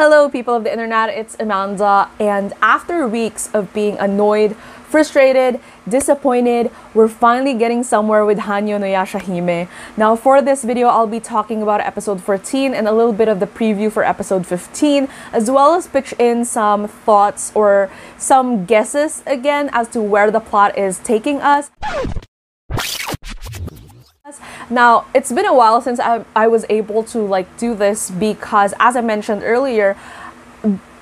Hello people of the internet, it's Amanda, and after weeks of being annoyed, frustrated, disappointed, we're finally getting somewhere with Hanyo no Yashahime. Now for this video, I'll be talking about episode 14 and a little bit of the preview for episode 15, as well as pitch in some thoughts or some guesses again as to where the plot is taking us. Now, it's been a while since I was able to do this because, as I mentioned earlier,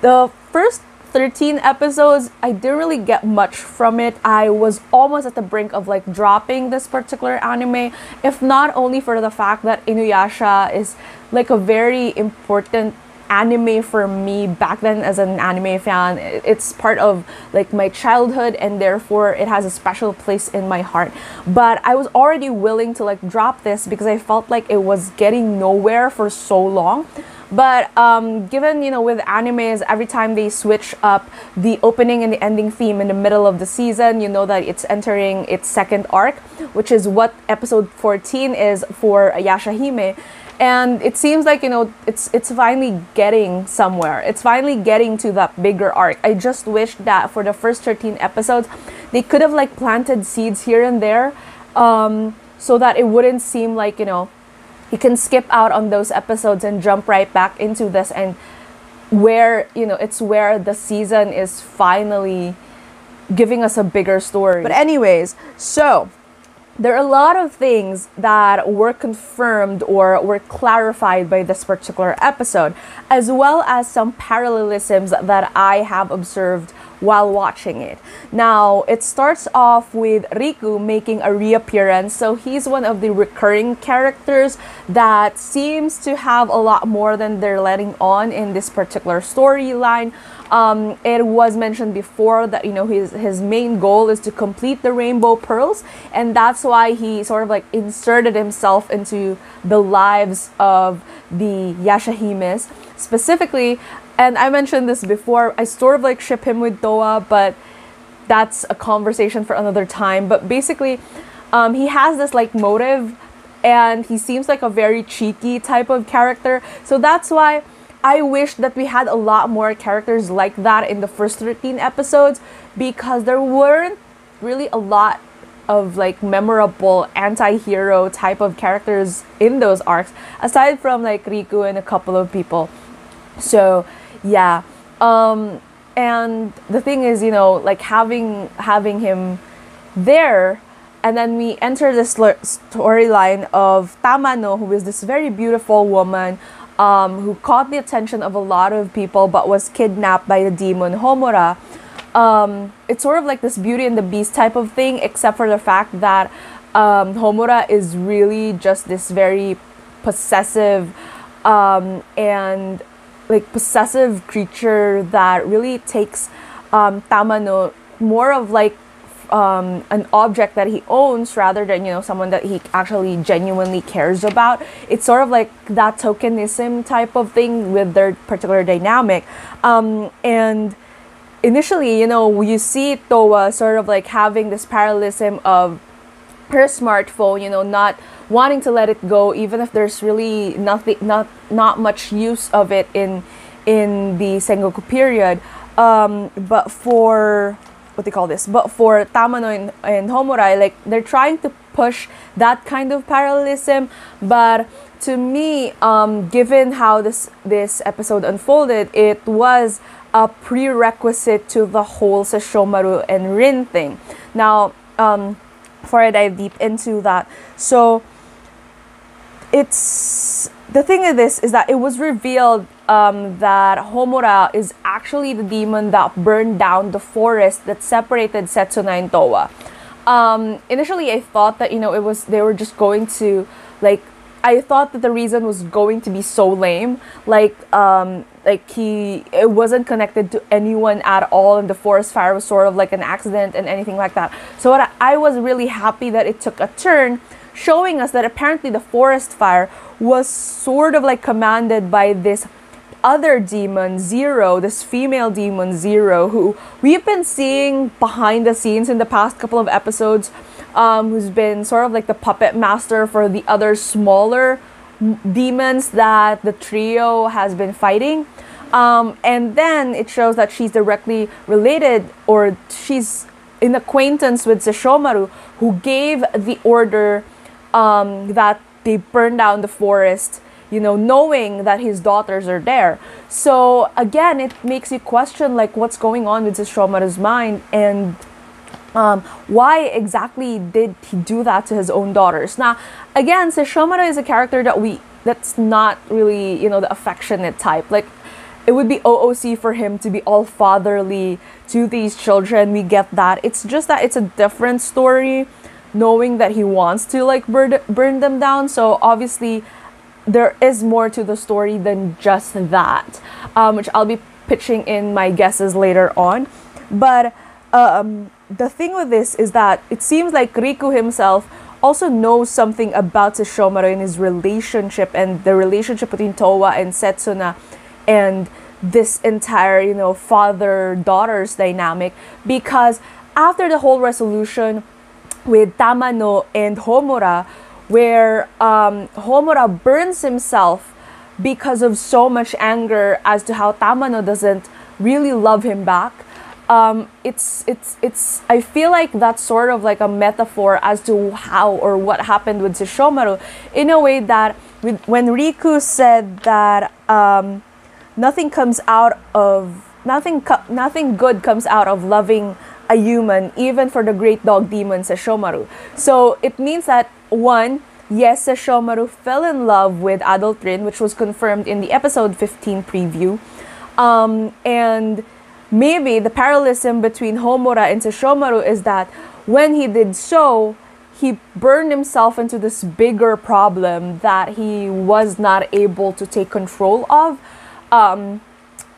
the first 13 episodes, I didn't really get much from it. I was almost at the brink of dropping this particular anime, if not only for the fact that Inuyasha is a very important anime for me back then as an anime fan. It's part of my childhood, and therefore it has a special place in my heart. But I was already willing to drop this because I felt like it was getting nowhere for so long. But given, with animes, every time they switch up the opening and the ending theme in the middle of the season, you know that it's entering its second arc, which is what episode 14 is for Yashahime. And it seems like, it's finally getting somewhere. It's finally getting to that bigger arc. I just wish that for the first 13 episodes, they could have planted seeds here and there, so that it wouldn't seem like, you can skip out on those episodes and jump right back into this, and where, it's where the season is finally giving us a bigger story. But anyways, so there are a lot of things that were confirmed or were clarified by this particular episode, as well as some parallelisms that I have observed while watching it. Now, it starts off with Riku making a reappearance. So he's one of the recurring characters that seems to have a lot more than they're letting on in this particular storyline. It was mentioned before that, his main goal is to complete the Rainbow Pearls, and that's why he sort of inserted himself into the lives of the Yashahimes specifically. And I mentioned this before, I sort of ship him with Towa, but that's a conversation for another time. But basically, he has this motive, and he seems like a very cheeky type of character. So that's why I wish that we had a lot more characters like that in the first 13 episodes, because there weren't really a lot of memorable anti-hero type of characters in those arcs, aside from Riku and a couple of people. So yeah, and the thing is, having him there, and then we enter the storyline of Tamano, who is this very beautiful woman who caught the attention of a lot of people but was kidnapped by the demon Homura. It's sort of this Beauty and the Beast type of thing, except for the fact that Homura is really just this very possessive and possessive creature that really takes Tamano more of an object that he owns rather than someone that he actually genuinely cares about. It's sort of that tokenism type of thing with their particular dynamic, and initially you see Towa sort of having this parallelism of her smartphone, not wanting to let it go, even if there's really not much use of it in the Sengoku period. But for But for Tamano and Homura, they're trying to push that kind of parallelism. But to me, given how this episode unfolded, it was a prerequisite to the whole Sesshomaru and Rin thing. Now, before I dive deep into that, so the thing of this is that it was revealed that Homura is actually the demon that burned down the forest that separated Setsuna and Towa. Initially, I thought that they were just going to I thought that the reason was going to be so lame, it wasn't connected to anyone at all, and the forest fire was sort of an accident and anything like that. So I was really happy that it took a turn, showing us that apparently the forest fire was sort of commanded by this other demon, Zero, this female demon, Zero, who we've been seeing behind the scenes in the past couple of episodes, who's been sort of the puppet master for the other smaller demons that the trio has been fighting. And then it shows that she's directly related, or she's in acquaintance with Sesshomaru, who gave the order that they burn down the forest, knowing that his daughters are there. So again, it makes you question like what's going on with Sesshomaru's mind, and why exactly did he do that to his own daughters? Now, again, Sesshomaru is a character that's not really, the affectionate type. Like, it would be OOC for him to be all fatherly to these children. We get that. It's just that it's a different story, knowing that he wants to like burn them down. So obviously, there is more to the story than just that, which I'll be pitching in my guesses later on. But the thing with this is that it seems like Riku himself also knows something about Sesshomaru and his relationship, and the relationship between Towa and Setsuna, and this entire, father-daughters dynamic. Because after the whole resolution with Tamano and Homura, where Homura burns himself because of so much anger as to how Tamano doesn't really love him back, it's I feel like that's sort of like a metaphor as to how or what happened with Sesshomaru, in a way that when Riku said that nothing good comes out of loving a human, even for the great dog demon Sesshomaru. So it means that, one, yes, Sesshomaru fell in love with Adult Rin, which was confirmed in the episode 15 preview, and maybe the parallelism between Homura and Sesshomaru is that when he did so, he burned himself into this bigger problem that he was not able to take control of.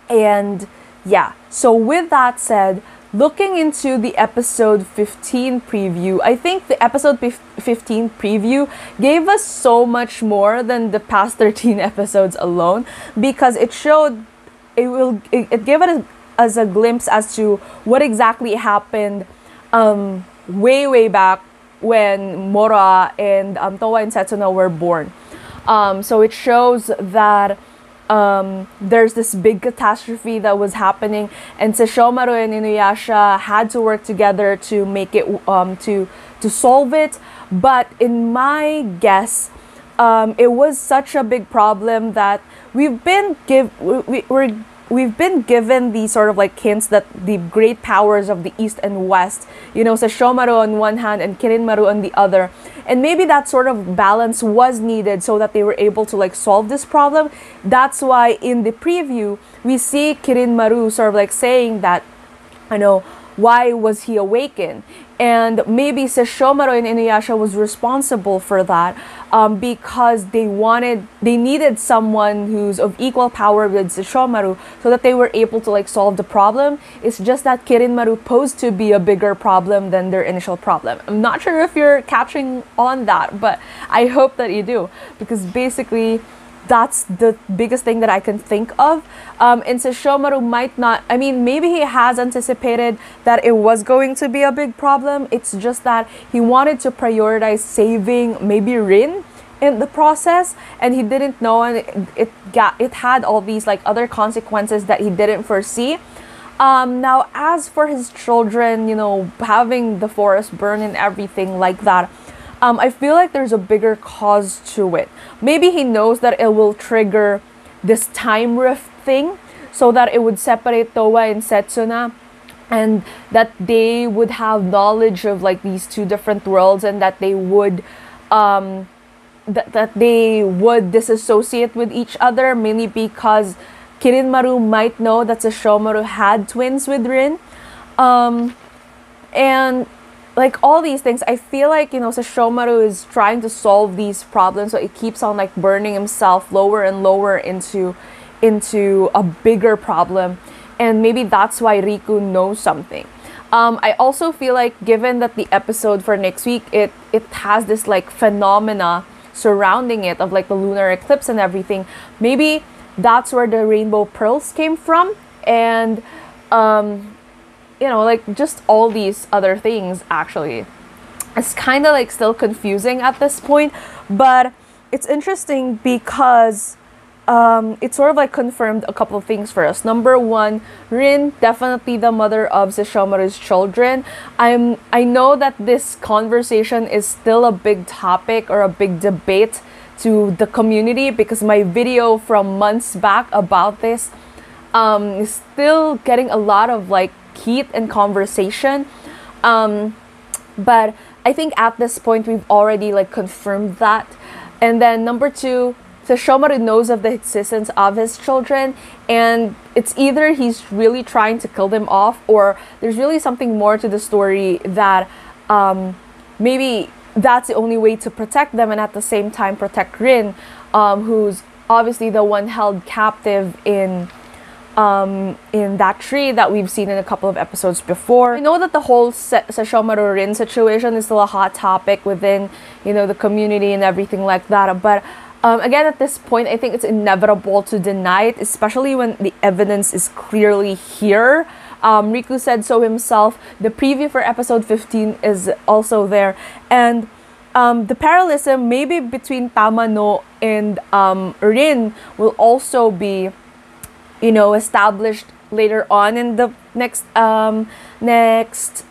And yeah, so with that said, looking into the episode 15 preview, I think the episode 15 preview gave us so much more than the past 13 episodes alone, because it gave us a glimpse as to what exactly happened way back when Moroha and Towa and Setsuna were born. So it shows that there's this big catastrophe that was happening, and Sesshomaru and Inuyasha had to work together to make it to solve it. But in my guess, it was such a big problem that we've been given these sort of like hints that the great powers of the East and West, Sesshomaru on one hand and Kirinmaru on the other, and maybe that sort of balance was needed so that they were able to like solve this problem. That's why in the preview we see Kirinmaru sort of like saying that, why was he awakened? And maybe Sesshomaru and Inuyasha was responsible for that, because they needed someone who's of equal power with Sesshomaru so that they were able to like solve the problem. It's just that Kirinmaru posed to be a bigger problem than their initial problem. I'm not sure if you're catching on that, but I hope that you do, because basically that's the biggest thing that I can think of. And Sesshomaru might not, maybe he has anticipated that it was going to be a big problem. It's just that he wanted to prioritize saving maybe Rin in the process, and he didn't know, and it had all these like other consequences that he didn't foresee. Now, as for his children, having the forest burn and everything like that, I feel like there's a bigger cause to it. Maybe he knows that it will trigger this time rift thing, so that it would separate Towa and Setsuna, and that they would have knowledge of like these two different worlds, and that they would that they would disassociate with each other, mainly because Kirinmaru might know that Sesshomaru had twins with Rin, and like all these things. I feel like Sesshomaru is trying to solve these problems, so it keeps on like burning himself lower and lower into a bigger problem, and maybe that's why Riku knows something. I also feel like, given that the episode for next week it has this like phenomena surrounding it of like the lunar eclipse and everything, maybe that's where the rainbow pearls came from, and like just all these other things. Actually, it's kind of like still confusing at this point, but it's interesting because it sort of like confirmed a couple of things for us. Number one, Rin, definitely the mother of Sesshomaru's children. I know that this conversation is still a big topic or a big debate to the community, because my video from months back about this is still getting a lot of like heat and conversation. But I think at this point we've already like confirmed that. And then number two, Sesshomaru knows of the existence of his children, and it's either he's really trying to kill them off, or there's really something more to the story that maybe that's the only way to protect them and at the same time protect Rin, who's obviously the one held captive in that tree that we've seen in a couple of episodes before. I know that the whole Sesshomaru Rin situation is still a hot topic within, you know, the community and everything like that, but again, at this point, I think it's inevitable to deny it, especially when the evidence is clearly here. Riku said so himself. The preview for episode 15 is also there. And the parallelism maybe between Tamano and Rin will also be, you know, established later on in the next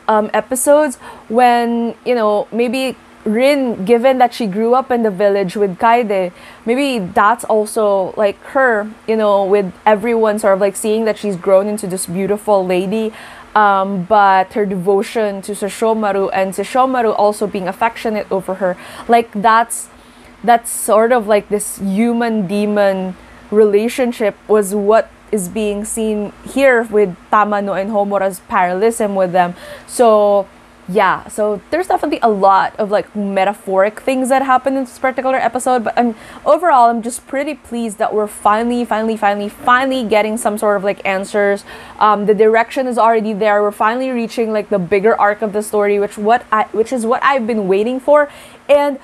episodes, when, you know, maybe Rin, given that she grew up in the village with Kaede, maybe that's also like her, you know, with everyone sort of like seeing that she's grown into this beautiful lady, but her devotion to Sesshomaru and Sesshomaru also being affectionate over her, like that's sort of like this human demon relationship was what is being seen here with Tamano and Homura's parallelism with them. So yeah, so there's definitely a lot of like metaphoric things that happen in this particular episode, but overall I'm just pretty pleased that we're finally getting some sort of like answers. The direction is already there. We're finally reaching like the bigger arc of the story, which is what I've been waiting for, and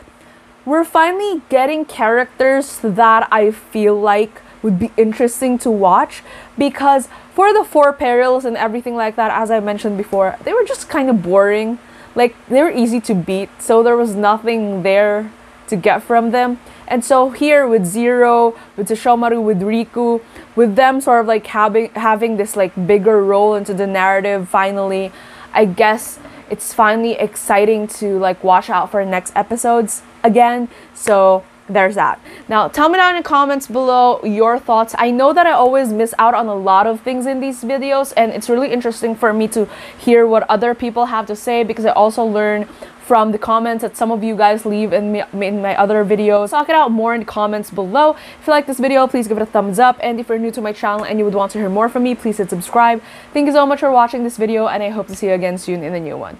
we're finally getting characters that I feel like would be interesting to watch, because for the four perils and everything like that, as I mentioned before, they were just kind of boring. Like, they were easy to beat, so there was nothing there to get from them. And so here with Zero, with Sesshomaru, with Riku, with them sort of like having this like bigger role into the narrative finally, I guess it's finally exciting to like watch out for next episodes again. So there's that. Now, tell me down in the comments below your thoughts. I know that I always miss out on a lot of things in these videos, and it's really interesting for me to hear what other people have to say, because I also learn from the comments that some of you guys leave in my other videos. Talk it out more in the comments below. If you like this video, please give it a thumbs up, and if you're new to my channel and you would want to hear more from me, please hit subscribe. Thank you so much for watching this video, and I hope to see you again soon in a new one.